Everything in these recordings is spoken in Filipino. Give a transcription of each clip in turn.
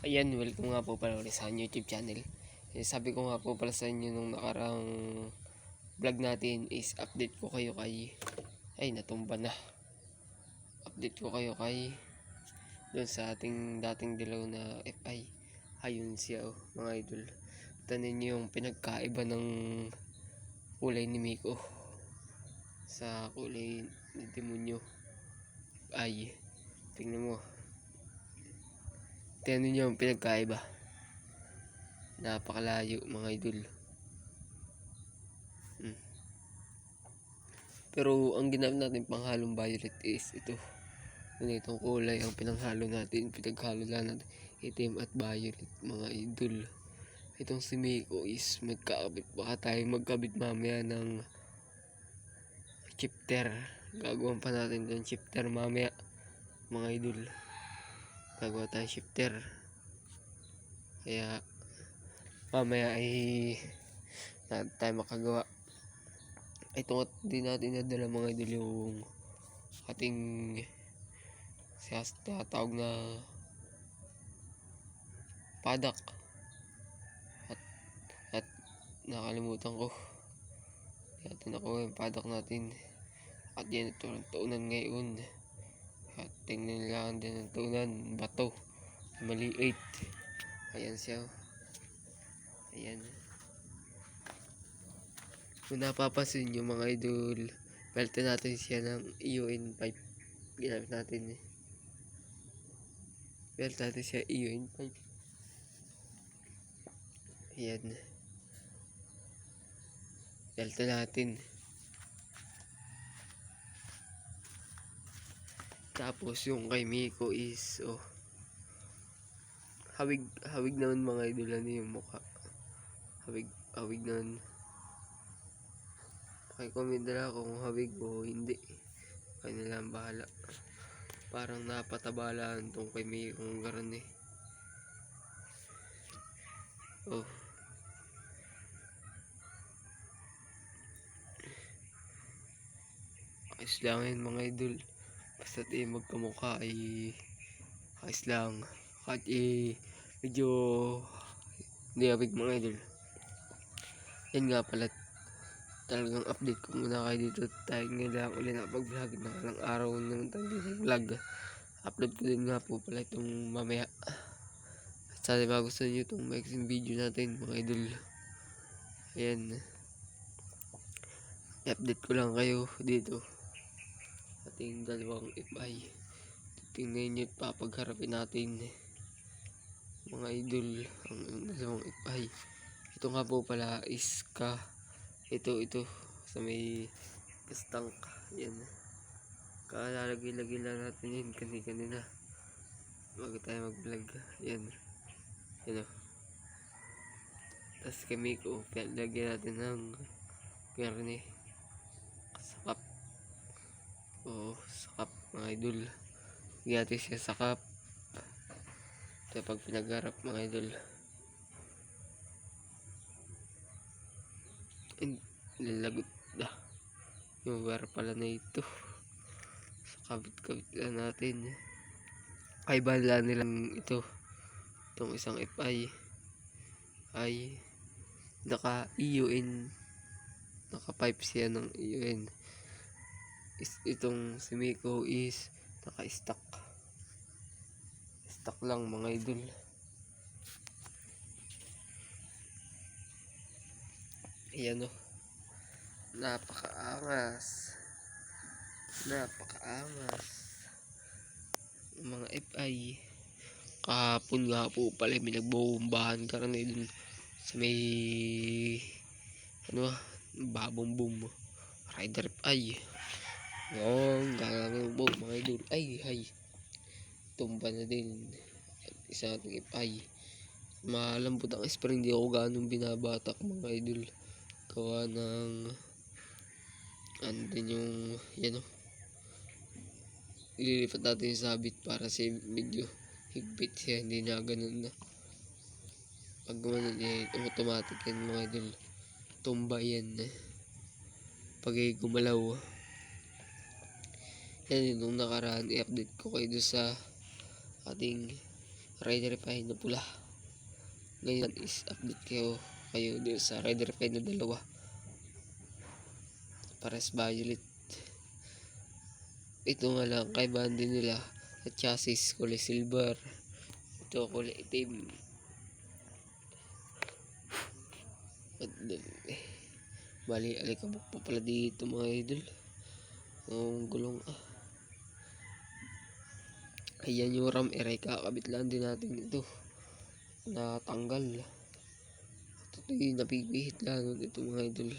Ayan, welcome nga po pala ulit sa YouTube channel. Sabi ko nga po pala sa inyo nung nakarang vlog natin is update ko kayo kay... Ay, natumba na. Update ko kayo kay... Doon sa ating dating dilaw na FI. Ayun siya, mga idol. Tanin niyo yung pinagkaiba ng kulay ni Miko sa kulay ni Demonyo. Ay, tingnan mo. Tingnan niyo yung pinagkaiba. Napakalayo, mga idol. Pero ang ginamit natin panghalong violet is ito. Ganitong kulay ang pinaghalo natin. Pinaghalo lang natin itim at violet, mga idol. Itong si Miko is magkakabit. Baka tayo magkabit mamaya ng shifter. Gagawan pa natin ng shifter mamaya, mga idol. Gagawa tayo shifter. Kaya mamaya ay natin tayo makagawa. Ito nga din natin nadala, mga idol, yung ating siya tawag na padak. At nakalimutan ko. Natin ako yung padak natin. At yan ito ang tuunan ngayon. At tingnan lang din ang tuunan. Bato. Maliit. Ayan siya. Ayan. Kung napapansin nyo, mga idol, palitan natin siya ng EON pipe. Ginamit natin eh. Palitan natin siya EON pipe. Ayan. Palitan natin. Tapos yung kay Miko is hawig naman, mga idol. Ano yung mukha? Hawig naman. Comment na lang kung hawig o hindi. Kaya nilang bahala. Parang napatabalaan tong kay Miko ng garan eh. Ayos lang yun, mga idol. Basta magkamukha ay ayos lang. Kahit medyo hindi hawig, mga idol. Yan nga pala, talagang update ko muna kayo dito. Tayo nga lang ulit nakapag-vlog. Nakalang araw naman tayo dito vlog. Upload ko din nga po pala itong mamaya. At sana magustuhan nyo itong maxing video natin, mga idol. Ayan. I-update ko lang kayo dito. Ating dalawang FI. Tingnan nyo at papagharapin natin, mga idol, ang dalawang FI. Ito nga po pala is ito sa may gas-tank. Yan. Kalalagay-lagay lang natin yun kanina bago tayo mag-vlog. Yan. Yan o. Tapos kami ko, lagyan natin ng karne. Sakap. Sakap, mga idol. Lagyan natin siya sakap. Ito pag pinagharap, mga idol. Nilagot na. Yung wire pala na ito. So, kabit lang natin. Ay, bala nilang ito. Itong isang FI ay naka-EUN. Naka-pipe siya ng EUN. Itong si Miko is naka-stock. Stock lang, mga idol. Ayan o. Napakaangas. Mga FI. Kahapon nga po pala pinagbombahan ka rin dun sa may babong boom rider FI. Gagawin boom, mga idol. Ay tumba na din isa ating FI. Malambot ang spring, hindi ako ganong binabatak, mga idol. Gawa ng ano din yung yan o. Ililipat natin yung sabit para sa medyo higpit siya, hindi na ganun na. Pag gumanon automatic yan, mga idol. Tumba yan pag gumalaw. Yan, nung nakaraan i-update ko kayo sa ating Red Refine na pula. Ngayon is update kayo din sa Red Refine na dalawa. Pares violet. Ito nga lang kaibahan din nila sa chassis, kulay silver. Ito kulay itim. Bali alikabok pa pala dito mga idol. Ang gulong Ayan yung ram air, kakabit lang din natin ito. Natanggal. Ito yung napipihit lang ito mga idol.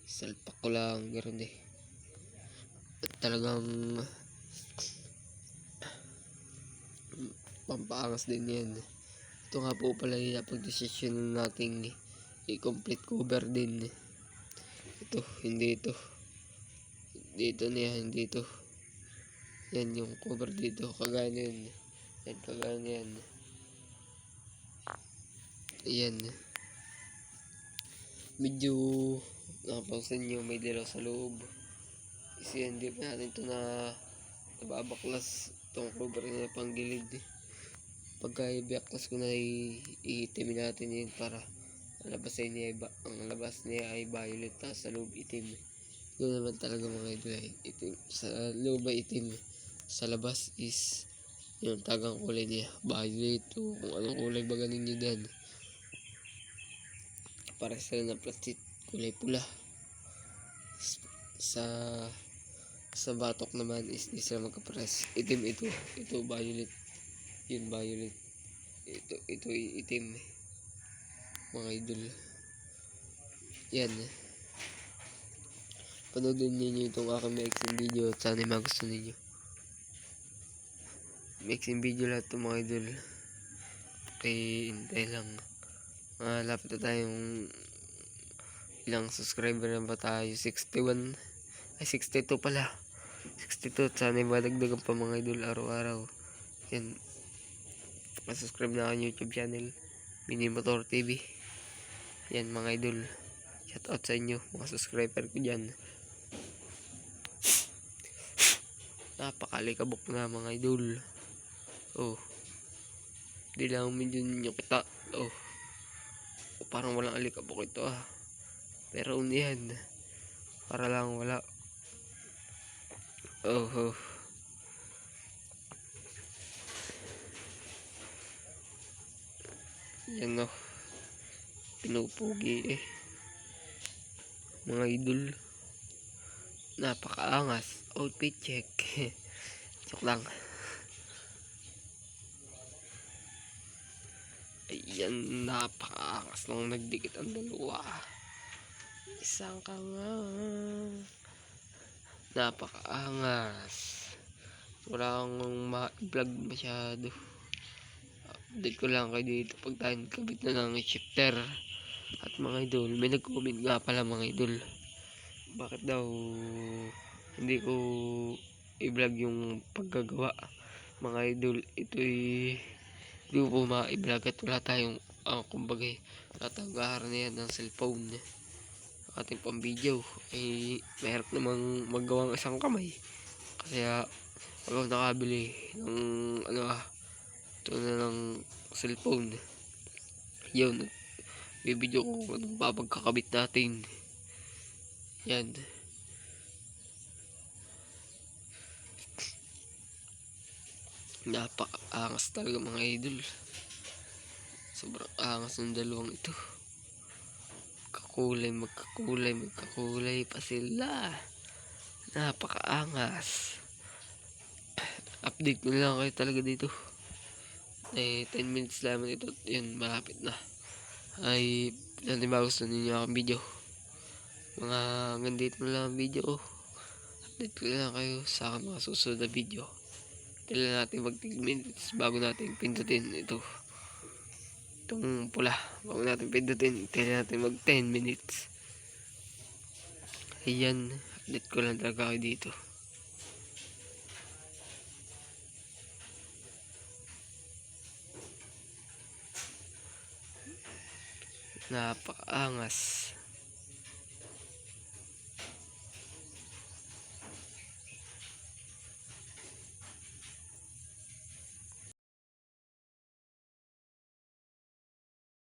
Salpak ko lang meron At talagang pampaangas din yan. Ito nga po pala yung napag-desisyon nating i-complete cover din. Ito, hindi ito. Dito na yan, dito. Yan yung cover dito, kagaya na yan. Yan, kagaya na yan. Ayan. Medyo nakapansin nyo may dilaw sa loob. Kasi hindi pa natin ito na nababaklas. Itong cover niya pang gilid. Pagka i-baklas ko na iitimin natin yun para ang labas niya ay violet, tapos sa loob itim. Yun naman talaga mga idol ay itim. Sa loob ay itim, sa labas is yung tagang kulay niya violet o kung anong kulay ba ganin nyo dyan. Para sila ng plastic kulay pula. Sa batok naman is di sila magkapares. Itim ito violet. Yun violet. Ito itim mga idol. Yan. Panoodin niyo itong aking mixing video at sana magusto ninyo. Mixing video lahat itong mga idol. Okay, hintay lang. Lapit na tayong ilang subscriber na ba tayo? 61 ay 62 pala. 62 at sana madagdagan pa mga idol araw-araw. Yan. Subscribe na aking YouTube channel, Mini Motor TV. Yan mga idol. Shout out sa inyo mga subscriber ko dyan. Napakalikabok na mga idol. Di lang medyo ninyo kita. Parang walang alikabok ito pero unihan para lang wala. Yan pinupugi mga idol. Napakaangas. Outfit check. Joke lang. Ayan, napakaangas nung nagdikit ang dalawa. Isang napakaangas. Wala akong ma-vlog masyado. Update ko lang kayo dito pag tayo nagkabit na ng shifter. At mga idol, may nag-comment nga pala mga idol, bakit daw hindi ko i-vlog yung paggagawa. Mga idol, ito'y hindi ko po ma-i-vlog at wala tayong kumbaga wala tayong gaharanian ng cellphone. Ating pang video ay mahirap namang maggawang isang kamay, kaya pag ako nakabili ng ito na ng cellphone, yun bibidyo ko kung anong papagkakabit natin. Yan. Napakaangas talaga mga idol. Sobrang angas ng dalawang ito. Magkakulay pa sila. Napakaangas. Update ko lang kayo talaga dito. 10 minutes lamang ito. Yan, malapit na. Ay, natin ba gusto ninyo akong video? Mga hanggang dito na lang ang video. Update ko lang kayo sa aking mga susunod na video. Kailan natin mag 10 minutes bago natin pindutin itong pula. Bago natin pindutin, kailan natin mag 10 minutes. Ayan, update ko lang talaga kayo dito. Napakaangas.